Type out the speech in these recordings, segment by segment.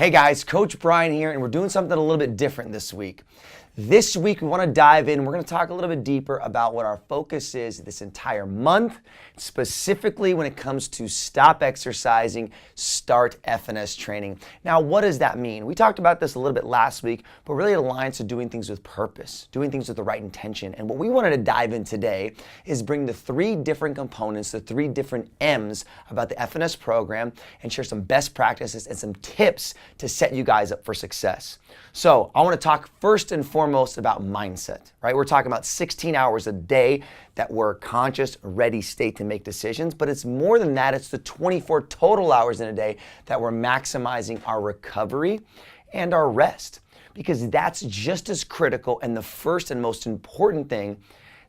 Hey guys, Coach Brian here, and we're doing something a little bit different this week. This week we want to dive in, we're going to talk a little bit deeper about what our focus is this entire month, specifically when it comes to stop exercising, start FNS training. Now, what does that mean? We talked about this a little bit last week, but really it aligns to doing things with purpose, doing things with the right intention. And what we wanted to dive in today is bring the three different components, the three different M's about the FNS program, and share some best practices and some tips to set you guys up for success. So I want to talk first and foremost about mindset, right? We're talking about 16 hours a day that we're conscious, ready state to make decisions, but it's more than that. It's the 24 total hours in a day that we're maximizing our recovery and our rest, because that's just as critical and the first and most important thing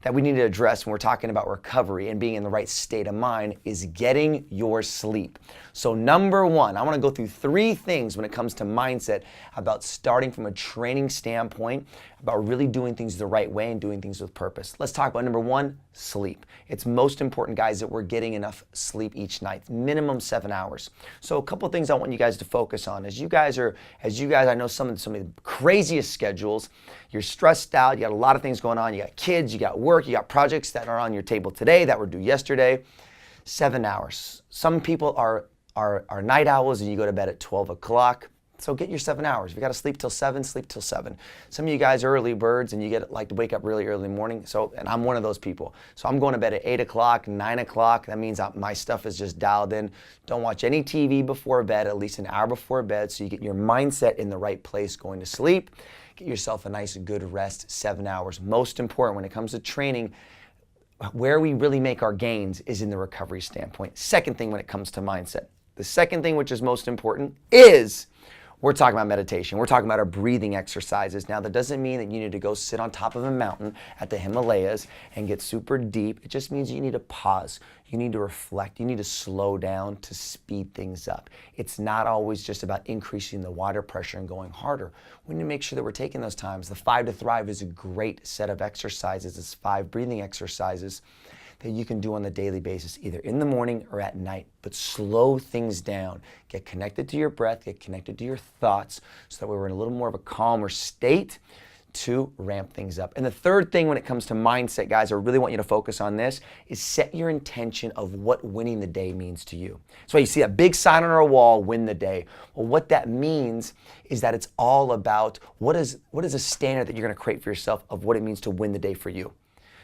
that we need to address when we're talking about recovery and being in the right state of mind is getting your sleep. So number one, I want to go through three things when it comes to mindset about starting from a training standpoint, about really doing things the right way and doing things with purpose. Let's talk about number one, sleep. It's most important, guys, that we're getting enough sleep each night, minimum 7 hours. So a couple of things I want you guys to focus on. As you guys, I know some of the craziest schedules, you're stressed out, you got a lot of things going on, you got kids, you got work, you got projects that are on your table today that were due yesterday. 7 hours. Some people are night owls and you go to bed at 12 o'clock. So get your 7 hours. If you got to sleep till 7, sleep till 7. Some of you guys are early birds and you get like to wake up really early in the morning. And I'm one of those people. So I'm going to bed at 8 o'clock, 9 o'clock. That means my stuff is just dialed in. Don't watch any TV before bed, at least an hour before bed, so you get your mindset in the right place going to sleep. Get yourself a nice good rest, 7 hours. Most important when it comes to training, where we really make our gains is in the recovery standpoint. Second thing when it comes to mindset. The second thing, which is most important, is we're talking about meditation. We're talking about our breathing exercises. Now, that doesn't mean that you need to go sit on top of a mountain at the Himalayas and get super deep. It just means you need to pause. You need to reflect. You need to slow down to speed things up. It's not always just about increasing the water pressure and going harder. We need to make sure that we're taking those times. The 5 to Thrive is a great set of exercises. It's 5 breathing exercises that you can do on the daily basis, either in the morning or at night, but slow things down. Get connected to your breath, get connected to your thoughts, so that we're in a little more of a calmer state to ramp things up. And the third thing when it comes to mindset, guys, I really want you to focus on this, is set your intention of what winning the day means to you. So you see a big sign on our wall, win the day. Well, what that means is that it's all about what is a standard that you're going to create for yourself of what it means to win the day for you.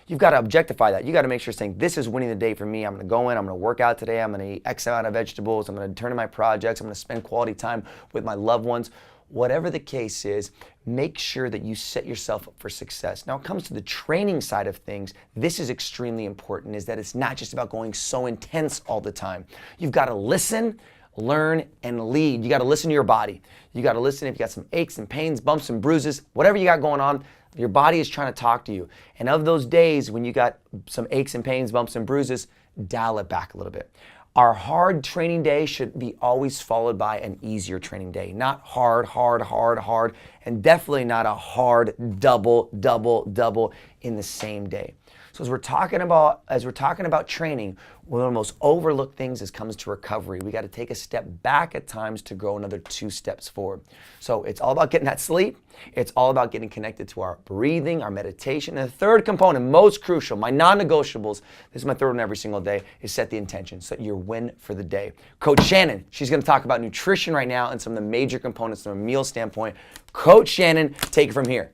You've got to objectify that. You got to make sure saying, this is winning the day for me. I'm going to go in, I'm going to work out today, I'm going to eat X amount of vegetables, I'm going to turn in my projects, I'm going to spend quality time with my loved ones. Whatever the case is, make sure that you set yourself up for success. Now, when it comes to the training side of things, this is extremely important, is that it's not just about going so intense all the time. You've got to listen, learn, and lead. You got to listen to your body. You got to listen if you got some aches and pains, bumps and bruises, whatever you got going on. Your body is trying to talk to you. And of those days when you got some aches and pains, bumps and bruises, dial it back a little bit. Our hard training day should be always followed by an easier training day. Not hard, hard, hard, hard, and definitely not a hard double, double, double in the same day. So as we're talking about training, one of the most overlooked things as comes to recovery, we got to take a step back at times to go another 2 steps forward. So it's all about getting that sleep. It's all about getting connected to our breathing, our meditation. And the third component, most crucial, my non-negotiables, this is my third one every single day, is set the intention, set your win for the day. Coach Shannon, she's going to talk about nutrition right now and some of the major components from a meal standpoint. Coach Shannon, take it from here.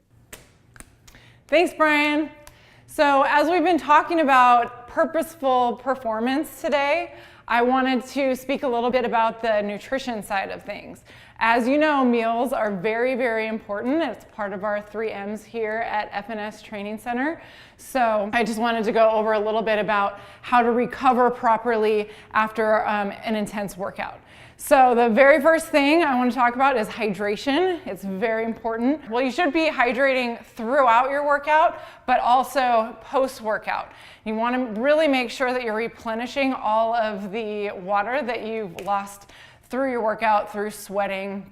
Thanks, Brian. So as we've been talking about purposeful performance today, I wanted to speak a little bit about the nutrition side of things. As you know, meals are very, very important. It's part of our 3 M's here at FNS Training Center. So I just wanted to go over a little bit about how to recover properly after an intense workout. So the very first thing I want to talk about is hydration. It's very important. Well, you should be hydrating throughout your workout, but also post-workout. You want to really make sure that you're replenishing all of the water that you've lost through your workout, through sweating,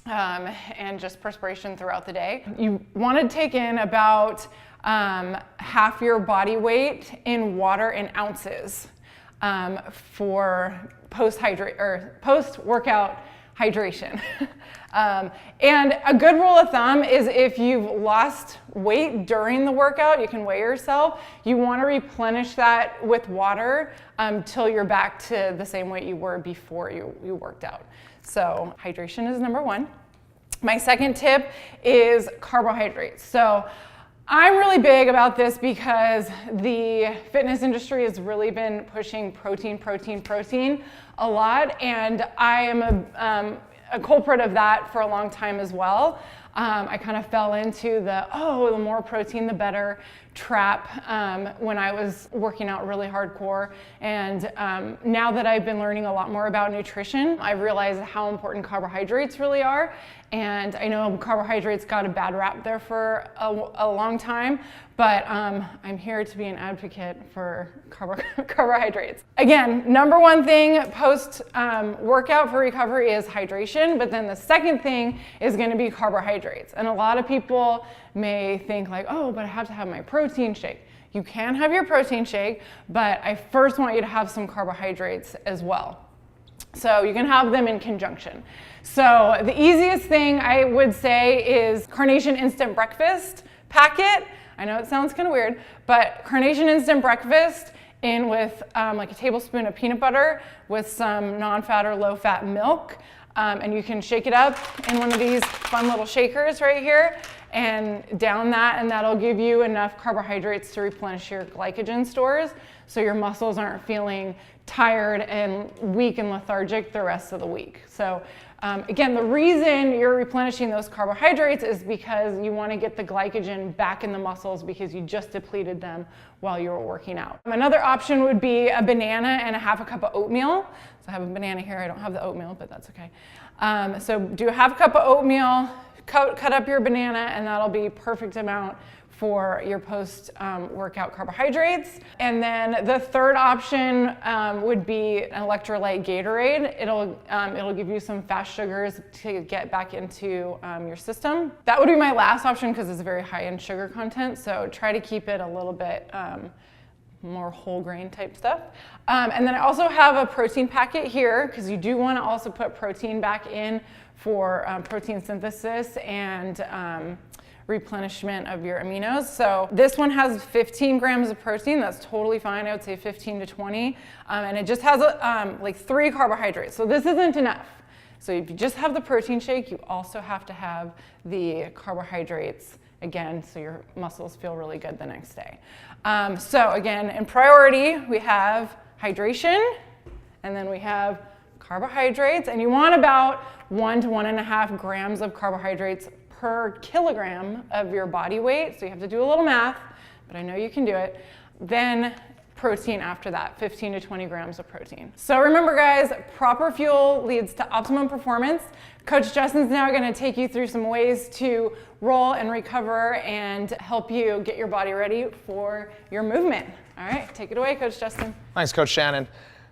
and just perspiration throughout the day. You want to take in about half your body weight in water in ounces for post-workout hydration. And a good rule of thumb is if you've lost weight during the workout, you can weigh yourself, you want to replenish that with water till you're back to the same weight you were before you worked out. So hydration is number one. My second tip is carbohydrates. So I'm really big about this because the fitness industry has really been pushing protein a lot, and I am a culprit of that for a long time as well. I kind of fell into the more protein the better trap when I was working out really hardcore. And now that I've been learning a lot more about nutrition, I've realized how important carbohydrates really are. And I know carbohydrates got a bad rap there for a long time, but I'm here to be an advocate for carbohydrates. Again, number one thing post workout for recovery is hydration, but then the second thing is going to be carbohydrates. And a lot of people may think like, oh, but I have to have my protein shake. You can have your protein shake, but I first want you to have some carbohydrates as well. So you can have them in conjunction. So the easiest thing I would say is Carnation Instant Breakfast packet. I know it sounds kind of weird, but Carnation Instant Breakfast in with like a tablespoon of peanut butter with some non-fat or low-fat milk. And you can shake it up in one of these fun little shakers right here and down that, and that'll give you enough carbohydrates to replenish your glycogen stores so your muscles aren't feeling tired and weak and lethargic the rest of the week. So again, the reason you're replenishing those carbohydrates is because you want to get the glycogen back in the muscles because you just depleted them while you were working out. Another option would be a banana and a half a cup of oatmeal. So I have a banana here. I don't have the oatmeal, but that's okay. So do a half cup of oatmeal, cut up your banana, and that'll be perfect amount for your post-workout carbohydrates. And then the third option would be an electrolyte Gatorade. It'll give you some fast sugars to get back into your system. That would be my last option because it's very high in sugar content, so try to keep it a little bit more whole grain type stuff. And then I also have a protein packet here because you do want to also put protein back in for protein synthesis and replenishment of your aminos. So this one has 15 grams of protein. That's totally fine. I would say 15 to 20. And it just has like 3 carbohydrates. So this isn't enough. So if you just have the protein shake, you also have to have the carbohydrates again, so your muscles feel really good the next day. So again, in priority, we have hydration, and then we have carbohydrates, and you want about 1 to 1.5 grams of carbohydrates per kilogram of your body weight. So you have to do a little math, but I know you can do it. Then protein after that, 15 to 20 grams of protein. So remember guys, proper fuel leads to optimum performance. Coach Justin's now going to take you through some ways to roll and recover and help you get your body ready for your movement. All right, take it away, Coach Justin. Thanks, Coach Shannon.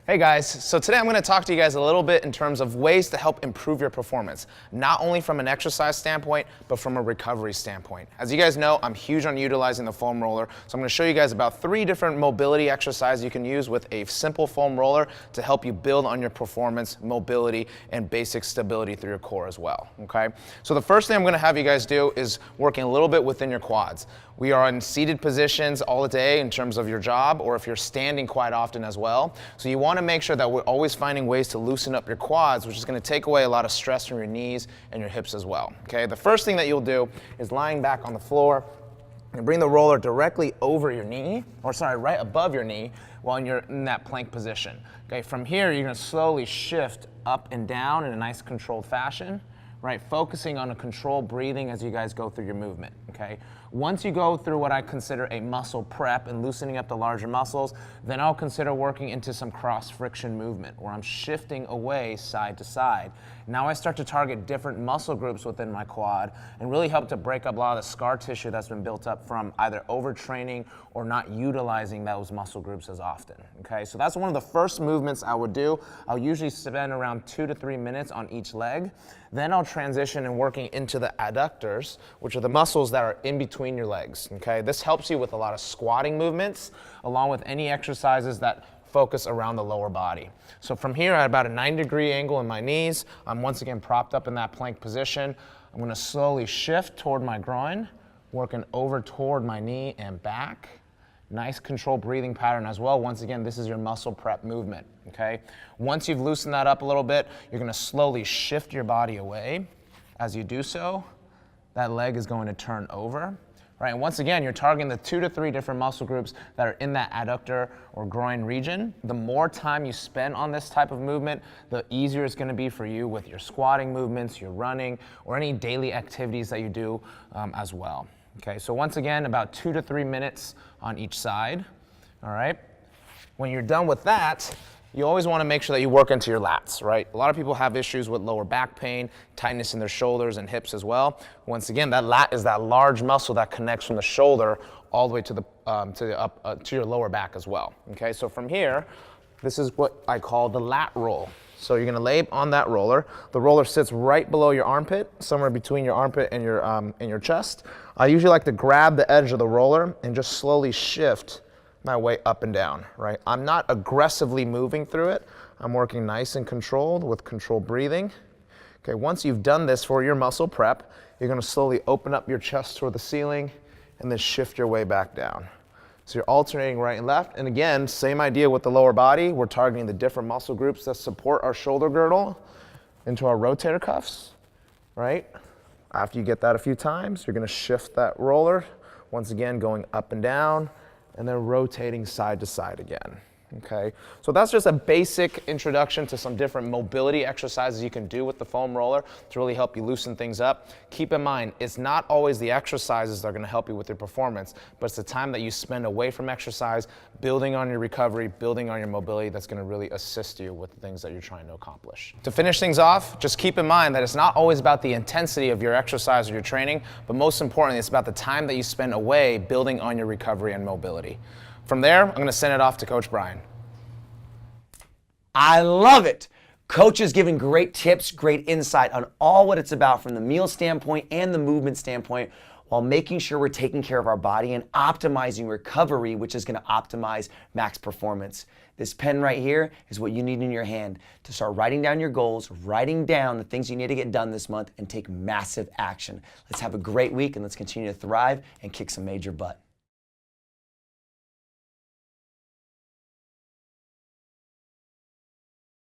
Hey guys, so today I'm going to talk to you guys a little bit in terms of ways to help improve your performance, not only from an exercise standpoint, but from a recovery standpoint. As you guys know, I'm huge on utilizing the foam roller, so I'm going to show you guys about 3 different mobility exercises you can use with a simple foam roller to help you build on your performance, mobility, and basic stability through your core as well, okay? So the first thing I'm going to have you guys do is working a little bit within your quads. We are in seated positions all day in terms of your job, or if you're standing quite often as well. So you want to make sure that we're always finding ways to loosen up your quads, which is going to take away a lot of stress from your knees and your hips as well. Okay, the first thing that you'll do is lying back on the floor and bring the roller directly over your knee, or sorry, right above your knee while you're in that plank position. Okay, from here you're going to slowly shift up and down in a nice controlled fashion. Right, focusing on a controlled breathing as you guys go through your movement, okay? Once you go through what I consider a muscle prep and loosening up the larger muscles, then I'll consider working into some cross-friction movement where I'm shifting away side to side. Now I start to target different muscle groups within my quad and really help to break up a lot of the scar tissue that's been built up from either overtraining or not utilizing those muscle groups as often, okay? So that's one of the first movements I would do. I'll usually spend around 2 to 3 minutes on each leg. Then I'll transition and working into the adductors, which are the muscles that are in between your legs, okay? This helps you with a lot of squatting movements, along with any exercises that focus around the lower body. So from here at about a 90-degree angle in my knees, I'm once again propped up in that plank position. I'm gonna slowly shift toward my groin, working over toward my knee and back. Nice controlled breathing pattern as well. Once again, this is your muscle prep movement, okay? Once you've loosened that up a little bit, you're gonna slowly shift your body away. As you do so, that leg is going to turn over, right? And once again, you're targeting the 2 to 3 different muscle groups that are in that adductor or groin region. The more time you spend on this type of movement, the easier it's gonna be for you with your squatting movements, your running, or any daily activities that you do as well. Okay, so once again, about 2 to 3 minutes on each side, all right? When you're done with that, you always wanna make sure that you work into your lats, right? A lot of people have issues with lower back pain, tightness in their shoulders and hips as well. Once again, that lat is that large muscle that connects from the shoulder all the way to your lower back as well, okay? So from here, this is what I call the lat roll. So you're gonna lay on that roller. The roller sits right below your armpit, somewhere between your armpit and your chest. I usually like to grab the edge of the roller and just slowly shift my way up and down, right? I'm not aggressively moving through it. I'm working nice and controlled with controlled breathing. Okay, once you've done this for your muscle prep, you're gonna slowly open up your chest toward the ceiling and then shift your way back down. So you're alternating right and left. And again, same idea with the lower body. We're targeting the different muscle groups that support our shoulder girdle into our rotator cuffs, right? After you get that a few times, you're gonna shift that roller, once again, going up and down, and then rotating side to side again. Okay, so that's just a basic introduction to some different mobility exercises you can do with the foam roller to really help you loosen things up. Keep in mind, it's not always the exercises that are going to help you with your performance, but it's the time that you spend away from exercise, building on your recovery, building on your mobility that's going to really assist you with the things that you're trying to accomplish. To finish things off, just keep in mind that it's not always about the intensity of your exercise or your training, but most importantly, it's about the time that you spend away building on your recovery and mobility. From there, I'm going to send it off to Coach Brian. I love it. Coach is giving great tips, great insight on all what it's about from the meal standpoint and the movement standpoint, while making sure we're taking care of our body and optimizing recovery, which is going to optimize max performance. This pen right here is what you need in your hand to start writing down your goals, writing down the things you need to get done this month, and take massive action. Let's have a great week and let's continue to thrive and kick some major butt.